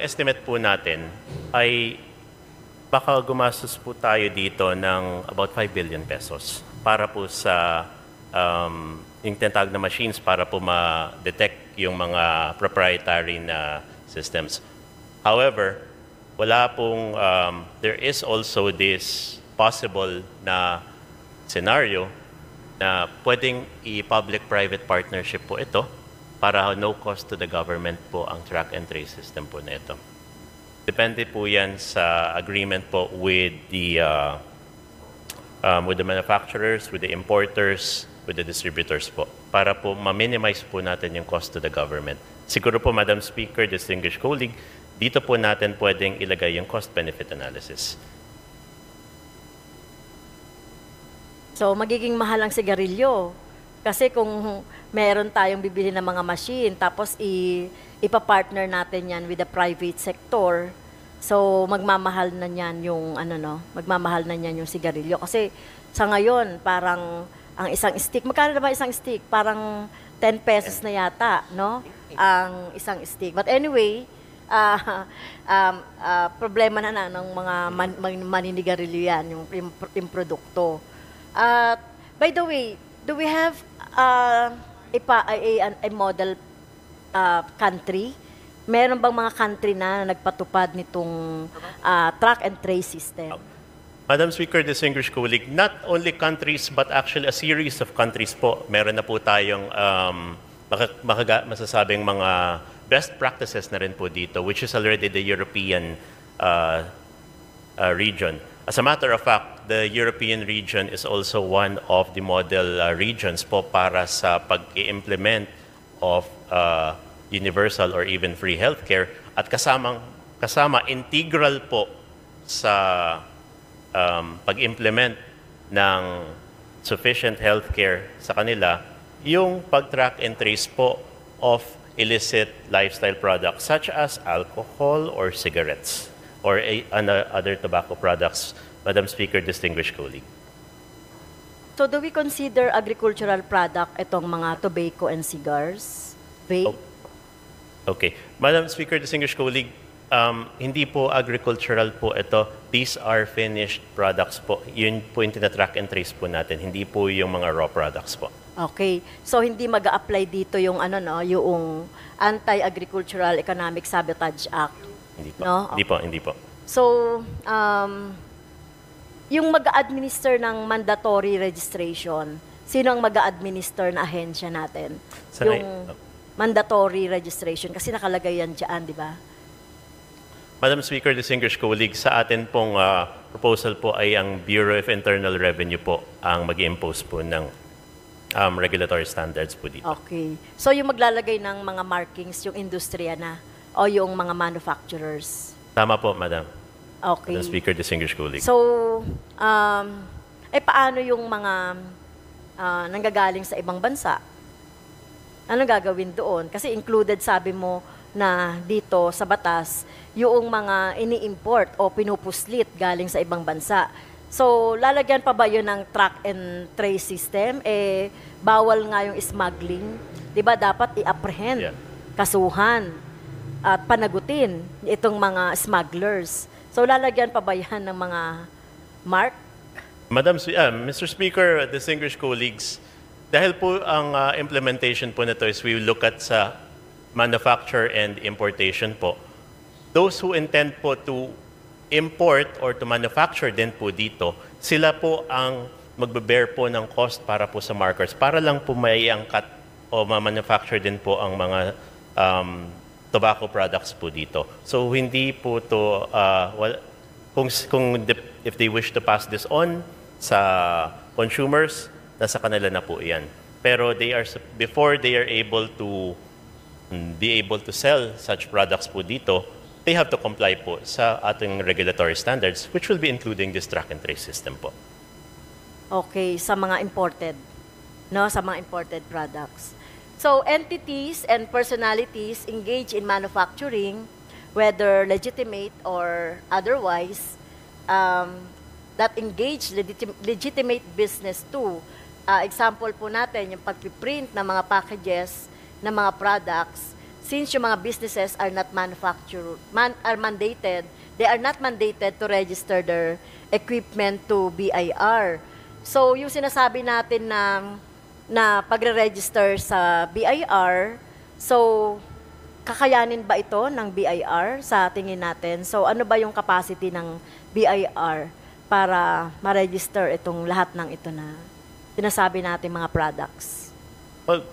estimate po natin ay baka gumastos po tayo dito ng about 5 billion pesos para po sa yung tinatawag na machines para po ma-detect yung mga proprietary na systems. However, wala pong, there is also this possible na scenario na pwedeng i-public-private partnership po ito para no cost to the government po ang track and trace system po na ito. Depende po yan sa agreement po with the manufacturers, with the importers, with the distributors po, para po ma-minimize po natin yung cost to the government. Siguro po, Madam Speaker, distinguished colleague, dito po natin pwedeng ilagay yung cost-benefit analysis. So, magiging mahal ang sigarilyo. Kasi kung meron tayong bibili ng mga machine, tapos ipa-partner natin yan with the private sector, so magmamahal na niyan yung magmamahal na niyan yung sigarilyo. Kasi sa ngayon, parang ang isang stick, magkano na ba isang stick? Parang 10 pesos na yata, no? Ang isang stick. But anyway, problema na ng mga maninigarilyo yan, yung produkto. By the way, do we have a model country? Meron bang mga country na nagpatupad nitong track and trace system? Madam Speaker, distinguished colleague, not only countries but actually a series of countries po. Meron na po tayong masasabing mga best practices na rin po dito, which is already the European region. As a matter of fact, the European region is also one of the model regions po para sa pag-i-implement of universal or even free healthcare, at kasama integral po sa pag-implement ng sufficient healthcare sa kanila yung pag-track and trace po of illicit lifestyle products such as alcohol or cigarettes or other tobacco products, Madam Speaker, distinguished colleague. So do we consider agricultural product itong mga tobacco and cigars? Vape? Okay. Madam Speaker, distinguished colleague, hindi po agricultural po ito. These are finished products po. Yun po yung tina-track and trace po natin. Hindi po yung mga raw products po. Okay. So hindi mag-a-apply dito yung yung Anti-Agricultural Economic Sabotage Act. Hindi po. No? Hindi po. So yung mag-a-administer ng mandatory registration, sino ang mag-a-administer na ahensya natin? Yung mandatory registration kasi nakalagay yan dyan, di ba? Madam Speaker, distinguished colleagues, sa atin pong proposal po ay ang Bureau of Internal Revenue po ang mag-impose po ng regulatory standards po dito. Okay. So yung maglalagay ng mga markings, yung industriya na o yung mga manufacturers? Tama po, Madam. Okay. Madam Speaker, distinguished colleagues. So, paano yung mga nanggagaling sa ibang bansa? Ano gagawin doon? Kasi included, sabi mo, na dito sa batas, yung mga ini-import o pinupuslit galing sa ibang bansa. So, lalagyan pa ba yun ng track and trace system? Bawal nga yung smuggling. Di ba dapat i-apprehend, kasuhan, at panagutin itong mga smugglers. So, lalagyan pa ba yan ng mga mark? Mr. Speaker, distinguished colleagues, dahil po ang implementation po nito is we look at sa manufacture and importation po. Those who intend po to import or to manufacture din po dito, sila po ang magbe-bear po ng cost para po sa markers, para lang po maiangkat o ma-manufacture din po ang mga tobacco products po dito. So hindi po to, if they wish to pass this on sa consumers, nasa kanila na po yan. Pero before they are able to be able to sell such products po dito, they have to comply po sa ating regulatory standards, which will be including this track and trace system po. Okay, sa mga imported, no? Sa mga imported products. So, entities and personalities engaged in manufacturing, whether legitimate or otherwise, that engage legitimate business too. Example po natin, yung pagpiprint ng mga packages ng mga products since yung mga businesses are not they are not mandated to register their equipment to BIR. So, yung sinasabi natin na pagre-register sa BIR, so, kakayanin ba ito ng BIR sa tingin natin? So, ano ba yung capacity ng BIR para ma-register itong lahat ng ito na sinasabi natin mga products? Well,